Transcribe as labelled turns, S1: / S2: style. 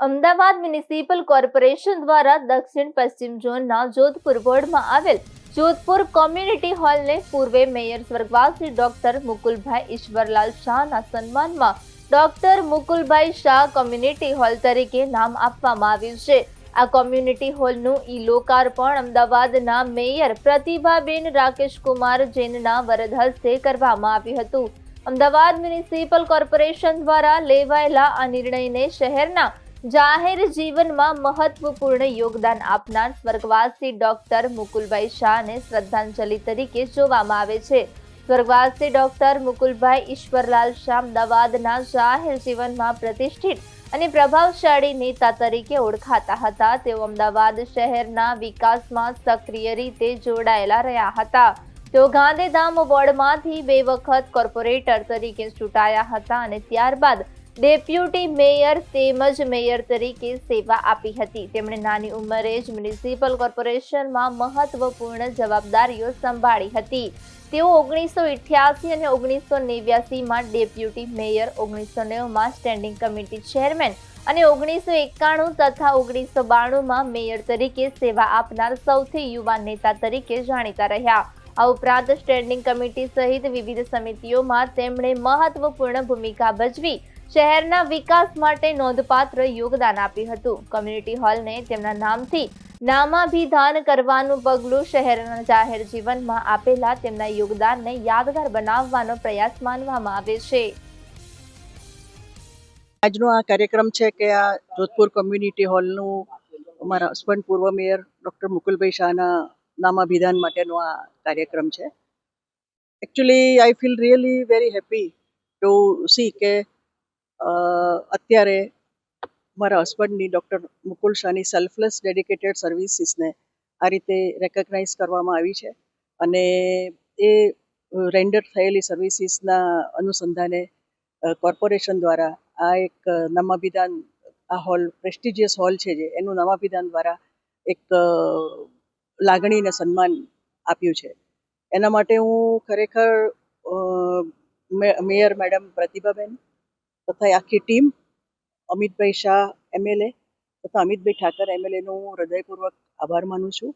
S1: Ahmedabad municipal corporation દ્વારા દક્ષિણ પશ્ચિમ ઝોનના જોધપુર વોર્ડમાં આવેલ જોધપુર કોમ્યુનિટી હોલને પૂર્વે મેયર સ્વર્ગવાસી ડોક્ટર મુકુલભાઈ ઈશ્વરલાલ શાહના સન્માનમાં ડોક્ટર મુકુલભાઈ શાહ કોમ્યુનિટી હોલ તરીકે નામ આપવામાં આવ્યું છે। આ કોમ્યુનિટી હોલનું ઈ-લોકાર્પણ અમદાવાદના મેયર પ્રતિભાબેન રાકેશકુમાર જૈનના વરદ હસ્તે કરવામાં આવ્યું હતું। અમદાવાદ મ્યુનિસિપલ કોર્પોરેશન દ્વારા લેવાયેલા આ નિર્ણયને શહેરના જાહેર જીવનમાં મહત્વપૂર્ણ યોગદાન આપનાર સ્વર્ગવાસી ડોક્ટર મુકુલભાઈ શાહને શ્રદ્ધાંજલિ તરીકે જોવામાં આવે છે। સ્વર્ગવાસી ડોક્ટર મુકુલભાઈ ઈશ્વરલાલ શાહ અમદાવાદના જાહેર જીવનમાં પ્રતિષ્ઠિત અને પ્રભાવશાળી નેતા તરીકે ઓળખાતા હતા। તેઓ અમદાવાદ શહેરના વિકાસમાં સક્રિય રીતે જોડાયેલા રહ્યા હતા। તેઓ ગાંધીધામ વોર્ડમાંથી 2 વખત કોર્પોરેટર તરીકે ચૂંટાયા હતા અને ત્યારબાદ ડેપ્યુટી મેયર તેમજ મેયર તરીકે સેવા આપી હતી। તેમણે નાની ઉંમરે જ મ્યુનિસિપલ કોર્પોરેશનમાં મહત્વપૂર્ણ જવાબદારીઓ સંભાળી હતી। તેઓ 1988 અને 1989માં ડેપ્યુટી મેયર, 1990માં સ્ટેન્ડિંગ કમિટી ચેરમેન અને 1991 તથા 1992માં મેયર તરીકે સેવા આપનાર સૌથી યુવા નેતા તરીકે જાણીતા રહ્યા। આ ઉપરાંત સ્ટેન્ડિંગ કમિટી સહિત વિવિધ સમિતિઓમાં તેમણે મહત્વપૂર્ણ ભૂમિકા ભજવી શહેરના વિકાસ માટે નોંધપાત્ર યોગદાન આપ્યું હતું। કોમ્યુનિટી હોલને તેમના નામથી નામાભિધાન કરવાનું પગલું શહેરના જાહેર જીવનમાં આપેલા તેમના યોગદાનને યાદગાર બનાવવાનો પ્રયાસ માનવામાં આવે છે।
S2: આજનો આ કાર્યક્રમ છે કે આ જોધપુર કોમ્યુનિટી હોલનું અમારા હસબન્ડ પૂર્વ મેયર ડૉક્ટર મુકુલભાઈ શાહના નામાભિધાન માટેનો આ કાર્યક્રમ છે। Actually I feel really very happy to C કે અત્યારે મારા હસબન્ડની ડૉક્ટર મુકુલ શાહની સેલ્ફલેસ ડેડિકેટેડ સર્વિસીસને આ રીતે રેકગ્નાઇઝ કરવામાં આવી છે અને એ રેન્ડર થયેલી સર્વિસીસના અનુસંધાને કોર્પોરેશન દ્વારા આ એક નામાભિધાન, આ હોલ પ્રેસ્ટિજિયસ હોલ છે જે એનું નામાભિધાન દ્વારા એક લાગણી અને સન્માન આપ્યું છે। એના માટે હું ખરેખર મેયર મેડમ પ્રતિભાબેન તથા આખી ટીમ, અમિતભાઈ શાહ MLA તથા અમિતભાઈ ઠાકર MLAનો હું હૃદયપૂર્વક આભાર માનું છું।